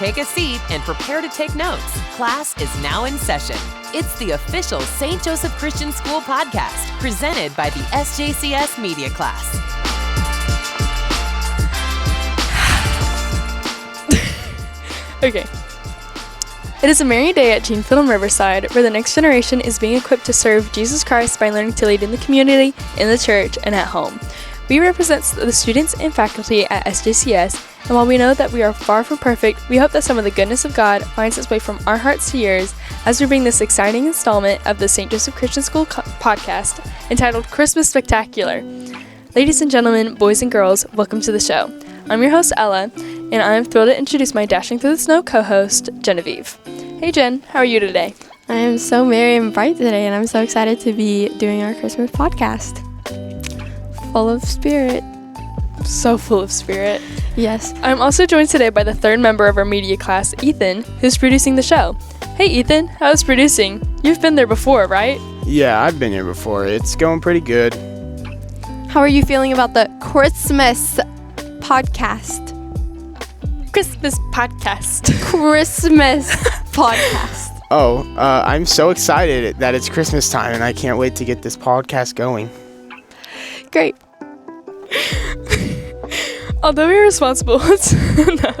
take a seat and prepare to take notes. Class is now in session. It's the official St. Joseph Christian School podcast, presented by the SJCS Media class. Okay. It is a merry day at Juhl and Riverside, where the next generation is being equipped to serve Jesus Christ by learning to lead in the community, in the church, and at home. We represent the students and faculty at SJCS, and while we know that we are far from perfect, we hope that some of the goodness of God finds its way from our hearts to yours as we bring this exciting installment of the St. Joseph Christian School podcast entitled Christmas Spectacular. Ladies and gentlemen, boys and girls, welcome to the show. I'm your host, Ella, and I am thrilled to introduce my Dashing Through the Snow co-host, Genevieve. Hey Jen, how are you today? I am so merry and bright today, and I'm so excited to be doing our Christmas podcast. Full of spirit. So full of spirit. Yes. I'm also joined today by the third member of our media class, Ethan, who's producing the show. Hey Ethan, how's producing? You've been there before, right? Yeah, I've been here before. It's going pretty good. How are you feeling about the Christmas podcast? Christmas podcast. Christmas podcast. I'm so excited that it's Christmas time, and I can't wait to get this podcast going. Great. Although we are responsible enough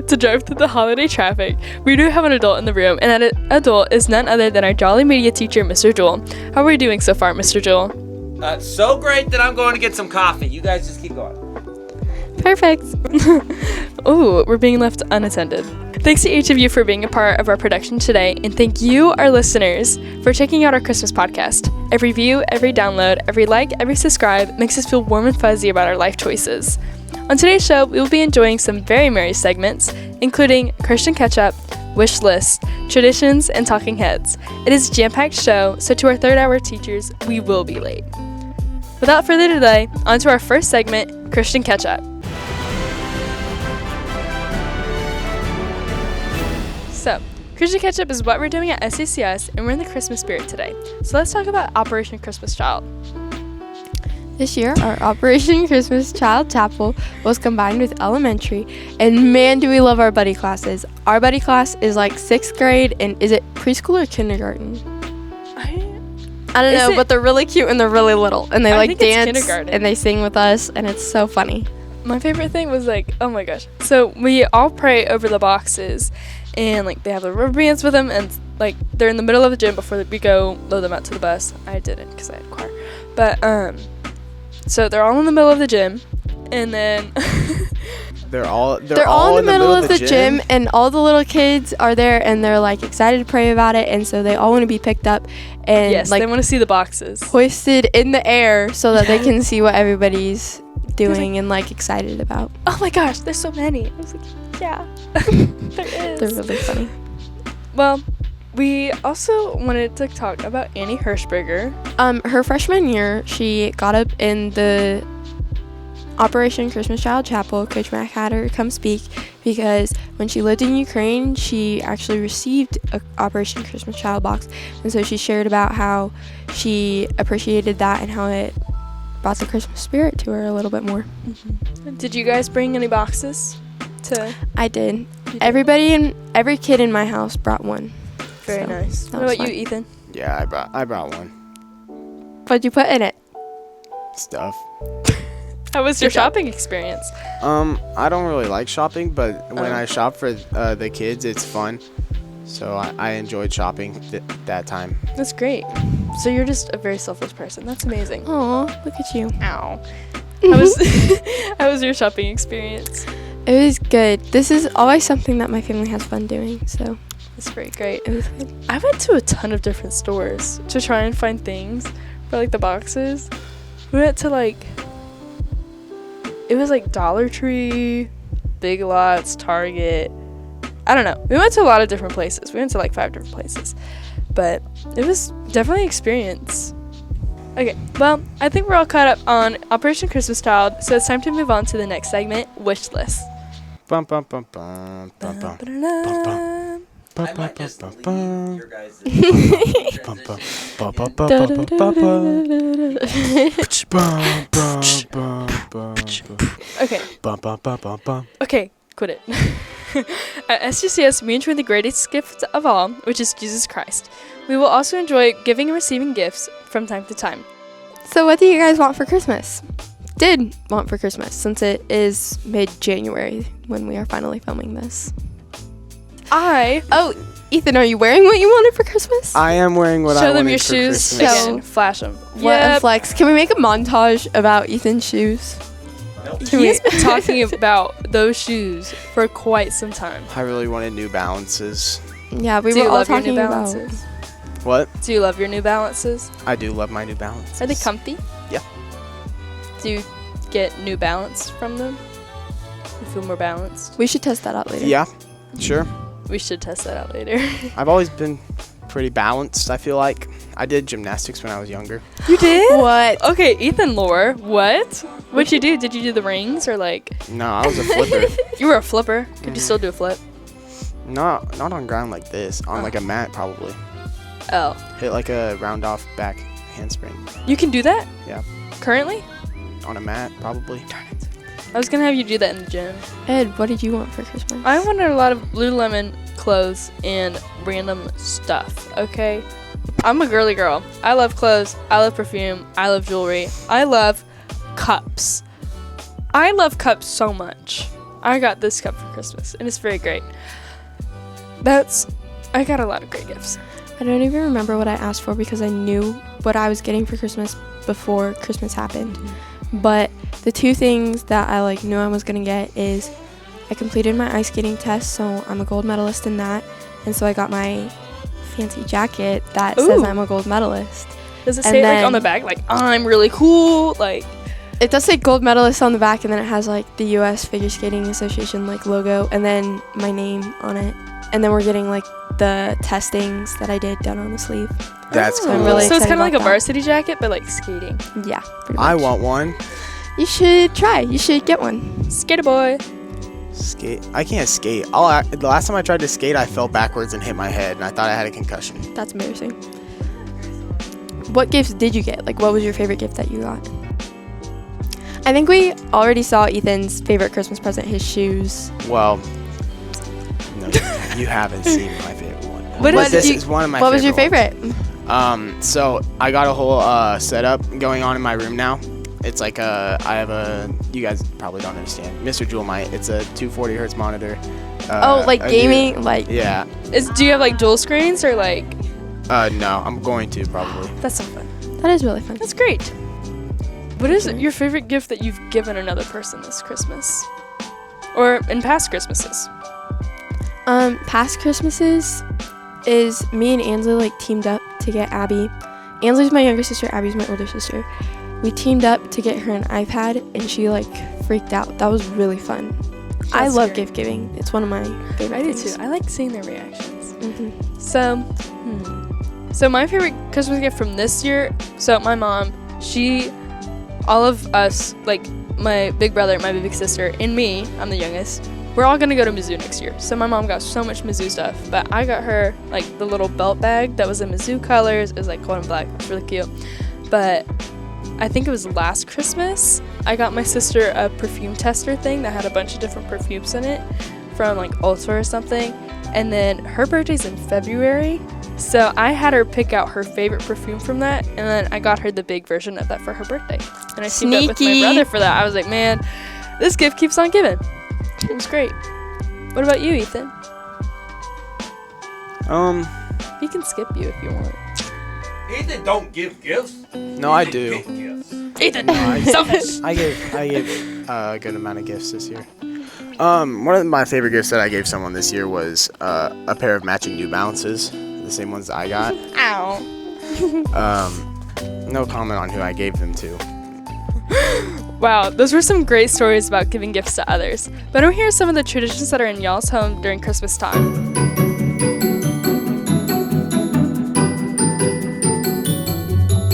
to drive through the holiday traffic, we do have an adult in the room, and that adult is none other than our jolly media teacher, Mr. Juhl. How are we doing so far, Mr. Juhl? So great that I'm going to get some coffee. You guys just keep going. Perfect. Ooh, we're being left unattended. Thanks to each of you for being a part of our production today, and thank you, our listeners, for checking out our Christmas podcast. Every view, every download, every like, every subscribe makes us feel warm and fuzzy about our life choices. On today's show, we will be enjoying some very merry segments, including Christian Catch-Up, Wish List, Traditions, and Talking Heads. It is a jam-packed show, so to our third-hour teachers, we will be late. Without further delay, on to our first segment, Christian Catch-Up. So, Christian Catch-Up is what we're doing at SJCS, and we're in the Christmas spirit today. So let's talk about Operation Christmas Child. This year, our Operation Christmas Child Chapel was combined with elementary, and man, do we love our buddy classes. Our buddy class is like 6th grade, and is it preschool or kindergarten? I don't know, but they're really cute and they're really little, and they like dance and they sing with us, and it's so funny. My favorite thing was like, oh my gosh. So we all pray over the boxes, and like they have the rubber bands with them, and like they're in the middle of the gym before we go load them out to the bus. I didn't because I had choir, but so they're all in the middle of the gym, and then They're all in the middle of the gym, and all the little kids are there, and they're like excited to pray about it, and so they all want to be picked up and yes, like, they want to see the boxes hoisted in the air so that they can see what everybody's doing and like excited about. Oh my gosh, there's so many. I was like, yeah, there is. They're really funny. Well, we also wanted to talk about Annie Hirschberger. Her freshman year, she got up in the Operation Christmas Child Chapel. Coach Mac had her come speak because when she lived in Ukraine, she actually received a Operation Christmas Child box, and so she shared about how she appreciated that and how it brought the Christmas spirit to her a little bit more. Mm-hmm. Did you guys bring any boxes? I did. Every kid in my house brought one. Very nice. What about you, Ethan? Yeah, I brought one. What'd you put in it? Stuff. How was your shopping experience? I don't really like shopping, but when I shop for the kids, it's fun. So I enjoyed shopping that time. That's great. So you're just a very selfless person. That's amazing. Aw, look at you. Ow. How was your shopping experience? It was good. This is always something that my family has fun doing, so it's very great. It was good. I went to a ton of different stores to try and find things for like the boxes. We went to it was like Dollar Tree, Big Lots, Target. I don't know. We went to a lot of different places. We went to like 5 different places. But it was definitely an experience. Okay, well, I think we're all caught up on Operation Christmas Child, so it's time to move on to the next segment, Wish List. Bum, bum, bum, bum, bum, bum, bum, bum. I might just leave your guys' Okay. Okay, quit it. At SJCS, we enjoy the greatest gift of all, which is Jesus Christ. We will also enjoy giving and receiving gifts from time to time. So what do you guys want for Christmas? Did want for Christmas, since it is mid-January when we are finally filming this. Oh, Ethan, are you wearing what you wanted for Christmas? I am wearing what I Show them wanted your for shoes Christmas. again. Flash them. What a flex. Can we make a montage about Ethan's shoes? He has been talking about those shoes for quite some time. I really wanted New Balances. Yeah, we Do were you all love your talking New about. Balances? What? Do you love your New Balances? I do love my New Balances. Are they comfy? Yeah. Do you get New Balance from them? You feel more balanced? We should test that out later. Yeah, sure. We should test that out later. I've always been pretty balanced, I feel like. I did gymnastics when I was younger. You did? What? Okay, Ethan lore. What? What'd you do? Did you do the rings or like? No, I was a flipper. You were a flipper. Could you still do a flip? Not on ground like this. On like a mat, probably. Oh. Hit like a round off back handspring. You can do that? Yeah. Currently? On a mat, probably. I was gonna have you do that in the gym. Ed, what did you want for Christmas? I wanted a lot of Lululemon clothes and random stuff, okay? I'm a girly girl. I love clothes. I love perfume. I love jewelry. I love cups. I love cups so much. I got this cup for Christmas, and it's very great. I got a lot of great gifts. I don't even remember what I asked for because I knew what I was getting for Christmas before Christmas happened. But the two things that I knew I was gonna get is I completed my ice skating test, so I'm a gold medalist in that, and so I got my fancy jacket that says Ooh. I'm a gold medalist. Does it And say then- on the back I'm really cool? It does say gold medalist on the back, and then it has the U.S. Figure Skating Association logo, and then my name on it. And then we're getting the testings that I did done on the sleeve. That's Oh. cool. I'm really So it's excited kind of like a about that. varsity jacket, but skating. Yeah, pretty much. I want one. You should try. You should get one. Skater boy. Skate. I can't skate. The last time I tried to skate, I fell backwards and hit my head, and I thought I had a concussion. That's embarrassing. What gifts did you get? What was your favorite gift that you got? I think we already saw Ethan's favorite Christmas present, his shoes. Well, no, you haven't seen my favorite one. What But did this you- is one of my What was your favorite favorite? ones. So I got a whole setup going on in my room now. It's I have you guys probably don't understand. Mr. Juhl might. It's a 240 hertz monitor. a Gaming? new- Yeah. Do you have dual screens or No, I'm going to probably. That's so fun. That is really fun. That's great. What is your favorite gift that you've given another person this Christmas? Or in past Christmases? Past Christmases is me and Ansley teamed up to get Abby. Ansley's my younger sister, Abby's my older sister. We teamed up to get her an iPad, and she freaked out. That was really fun. I That's love great. gift giving. It's one of my favorite I do things. too. I like seeing their reactions. Mhm. So my favorite Christmas gift from this year, my mom, all of us, my big brother, my big sister, and me, I'm the youngest, we're all gonna go to Mizzou next year. So my mom got so much Mizzou stuff, but I got her the little belt bag that was in Mizzou colors. It was gold and black. It's really cute. But I think it was last Christmas, I got my sister a perfume tester thing that had a bunch of different perfumes in it from Ulta or something. And then her birthday's in February, so I had her pick out her favorite perfume from that, and then I got her the big version of that for her birthday. And I teamed up with my Sneaky. brother for that. I was like, man, this gift keeps on giving. It was great. What about you, Ethan? You can skip you if you want. Ethan don't give gifts. No, I do. Get gifts. Ethan, I selfish. I gave a good amount of gifts this year. One of my favorite gifts that I gave someone this year was a pair of matching New Balances, the same ones that I got. Ow. No comment on who I gave them to. Wow, those were some great stories about giving gifts to others. But here are some of the traditions that are in y'all's home during Christmas time.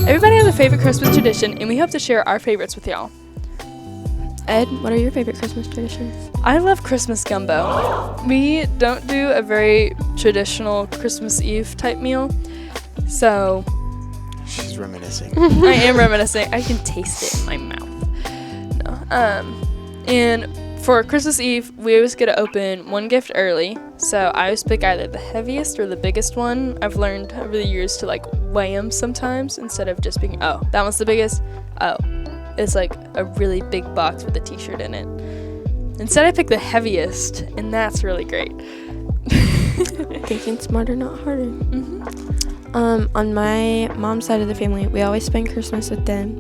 Everybody has a favorite Christmas tradition, and we hope to share our favorites with y'all. Ed, what are your favorite Christmas traditions? I love Christmas gumbo. We don't do a very traditional Christmas Eve type meal, so She's reminiscing. I am reminiscing. I can taste it in my mouth. No. And for Christmas Eve, we always get to open one gift early. So I always pick either the heaviest or the biggest one. I've learned over the years to like weigh them sometimes instead of just being, oh, that one's the biggest. Oh, it's like a really big box with a t-shirt in it. Instead, I pick the heaviest, and that's really great. Thinking smarter, not harder. Mm-hmm. On my mom's side of the family, we always spend Christmas with them.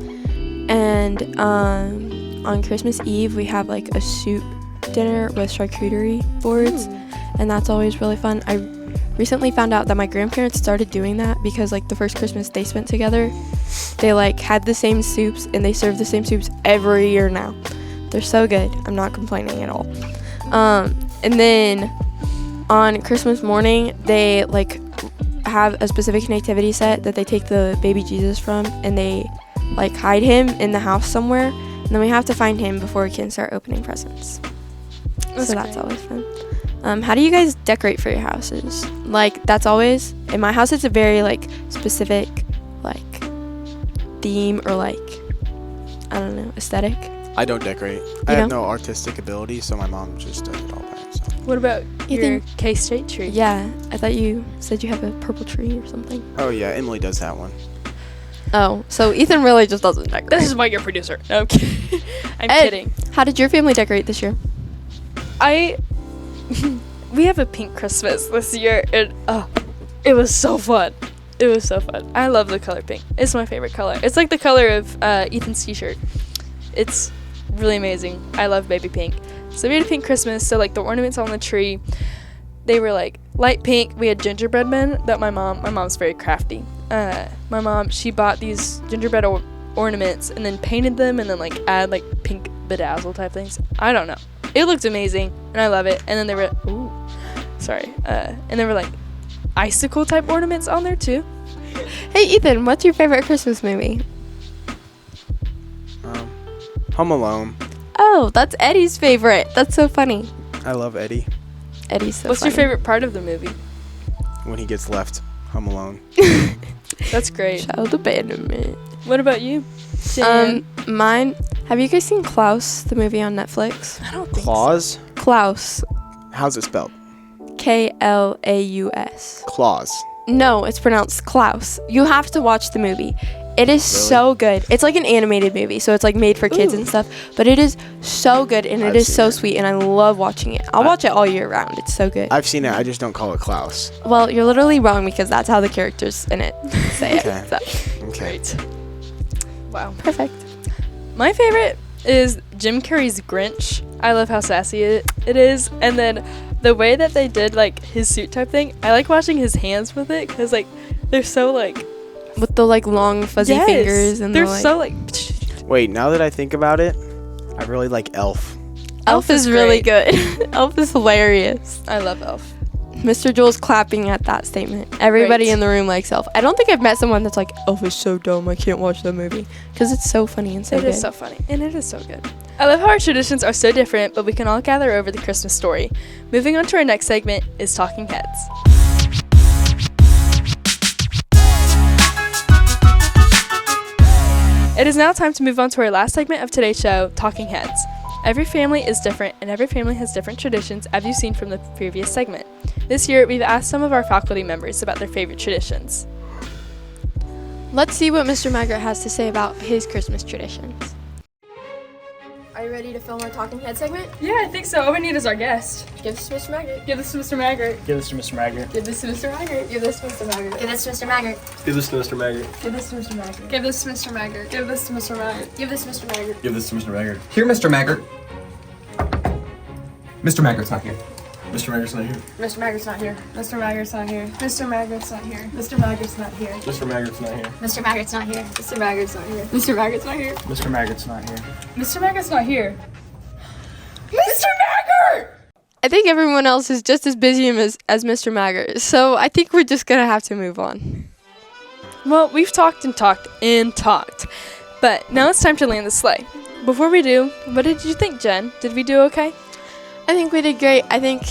And on Christmas Eve, we have like a soup dinner with charcuterie boards. And that's always really fun. I recently found out that my grandparents started doing that because like the first Christmas they spent together, they like had the same soups and they serve the same soups every year now. They're so good. I'm not complaining at all. And then on Christmas morning, they like have a specific nativity set that they take the baby Jesus from, and they like hide him in the house somewhere, and then we have to find him before we can start opening presents. That's always fun. How do you guys decorate for your houses? Like, that's always, in my house, it's a very like specific like theme or like, I don't know, aesthetic. I don't decorate. I have no artistic ability, so my mom just does it all by herself. What about your K-State tree? Yeah, I thought you said you have a purple tree or something. Oh yeah, Emily does that one. Oh, so Ethan really just doesn't decorate. This is why you're producer. No, I'm kidding. I'm kidding. How did your family decorate this year? We have a pink Christmas this year, and it was so fun. It was so fun. I love the color pink. It's my favorite color. It's like the color of Ethan's t-shirt. It's really amazing. I love baby pink. So we had a pink Christmas. So like the ornaments on the tree, they were like light pink. We had gingerbread men that my mom's very crafty. My mom, she bought these gingerbread ornaments and then painted them and then like add like pink bedazzle type things. I don't know. It looked amazing and I love it. And then there were and there were like icicle type ornaments on there too. Hey Ethan, what's your favorite Christmas movie? Home Alone. Oh, that's Eddie's favorite. That's so funny. I love Eddie. Eddie's so What's funny. your favorite part of the movie? When he gets left home alone. That's great. Child abandonment. What about you, Jen? Mine. Have you guys seen Klaus, the movie on Netflix? I don't think Claus? Klaus. How's it spelled? Klaus. Claus. No, it's pronounced Klaus. You have to watch the movie. It is so good. It's like an animated movie, so it's like made for kids and stuff. But it is so good, and it is so sweet, and I love watching it. I'll watch it all year round. It's so good. I've seen it. I just don't call it Klaus. Well, you're literally wrong because that's how the characters in it say Okay. it. So. Okay. Great. Wow. Perfect. My favorite is Jim Carrey's Grinch. I love how sassy it is. And then the way that they did like his suit type thing, I like watching his hands with it because like they're so like With the like long fuzzy fingers and they're the, like, so like. Wait, now that I think about it, I really like Elf. Elf is really good. Elf is hilarious. I love Elf. Mr. Juhl's clapping at that statement. Everybody Right. in the room likes Elf. I don't think I've met someone that's like, Elf is so dumb, I can't watch that movie. Because it's so funny and so It good. is so funny and it is so good. I love how our traditions are so different, but we can all gather over the Christmas story. Moving on to our next segment is Talking Heads. It is now time to move on to our last segment of today's show, Talking Heads. Every family is different, and every family has different traditions, as you've seen from the previous segment. This year, we've asked some of our faculty members about their favorite traditions. Let's see what Mr. Maggart has to say about his Christmas traditions. Are you ready to film our Talking Head segment? Yeah, I think so. All we need is our guest. Give this to Mr. Maggart. Give this to Mr. Maggart. Give this to Mr. Maggart. Give this to Mr. Maggart. Give this to Mr. Maggart. Give this to Mr. Maggart. Give this to Mr. Maggart. Give this to Mr. Maggart. Give this to Mr. Maggart. Give this to Mr. Maggart. Give this to Mr. Maggart. Give this to Mr. Maggart. Here, Mr. Maggart. Mr. Maggart's not here. Mr. Maggart's not here. Mr. Maggart's not here. Mr. Maggart's not here. Mr. Maggart's not here. Mr. Maggart's not here. Mr. Maggart's not here. Mr. Maggart's not here. Mr. Maggart's not here. Mr. Maggart's not here. Mr. Maggart's not here. Mr. Maggart's not here. Mr. Maggart! I think everyone else is just as busy as Mr. Maggart, so I think we're just gonna have to move on. Well, we've talked and talked and talked, but now it's time to land the sleigh. Before we do, what did you think, Jen? Did we do okay? I think we did great. I think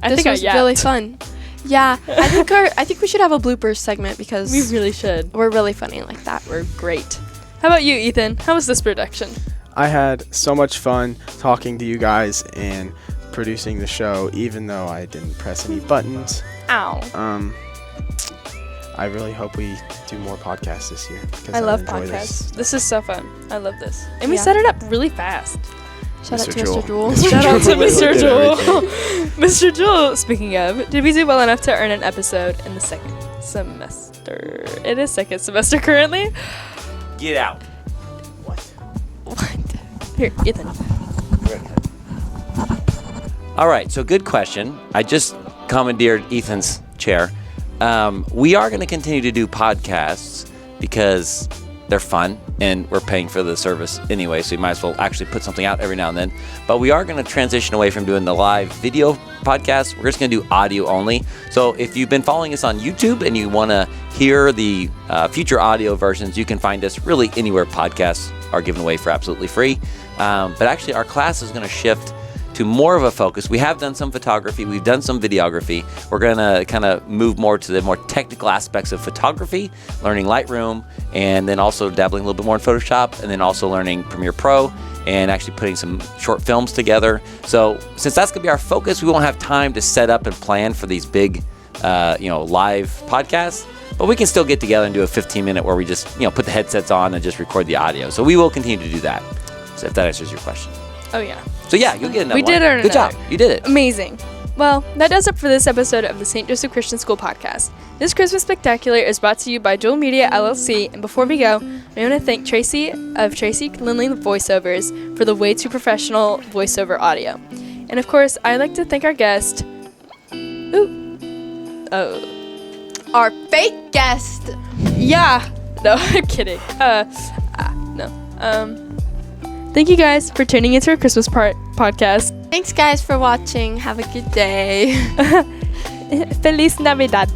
this was I really yapped. fun. Yeah, I think we should have a bloopers segment because We really should. we're really funny like that. We're great. How about you, Ethan? How was this production? I had so much fun talking to you guys and producing the show, even though I didn't press any buttons. Ow. I really hope we do more podcasts this year. I love enjoy podcasts. This is so fun. I love this. And we Yeah. set it up really fast. Shout out to Mr. Mr. Juhl. Shout out to Mr. Did Juhl. everything. Mr. Juhl, speaking of, did we do well enough to earn an episode in the second semester? It is second semester currently. Get out. What? Here, Ethan. All right, so good question. I just commandeered Ethan's chair. We are going to continue to do podcasts because they're fun and we're paying for the service anyway, so you might as well actually put something out every now and then. But we are going to transition away from doing the live video podcast. We're just going to do audio only. So if you've been following us on YouTube and you want to hear the future audio versions, you can find us really anywhere podcasts are given away for absolutely free. But actually, our class is going to shift to more of a focus. We have done some photography, we've done some videography. We're gonna kind of move more to the more technical aspects of photography, learning Lightroom, and then also dabbling a little bit more in Photoshop, and then also learning Premiere Pro, and actually putting some short films together. So since that's gonna be our focus, we won't have time to set up and plan for these big, live podcasts. But we can still get together and do a 15-minute where we just, put the headsets on and just record the audio. So we will continue to do that. So if that answers your question. Oh, yeah. So yeah, you'll get another We one. did earn Good another. job. You did it. Amazing. Well, that does it for this episode of the St. Joseph Christian School podcast. This Christmas Spectacular is brought to you by Juhl Media LLC. And before we go, I want to thank Tracy of Tracy Lindley Voiceovers for the way too professional voiceover audio. And of course, I'd like to thank our guest. Our fake guest. Yeah. No, I'm kidding. No. Thank you guys for tuning into our Christmas podcast. Thanks, guys, for watching. Have a good day. Feliz Navidad.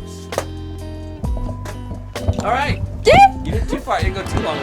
All right. Yeah. You did too far. You didn't go too long.